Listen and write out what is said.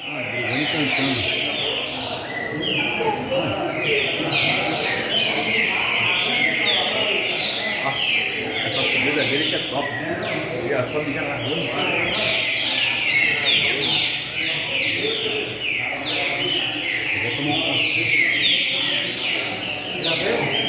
Essa subida dele que é top, né? E a sobe já na rua. Já veio?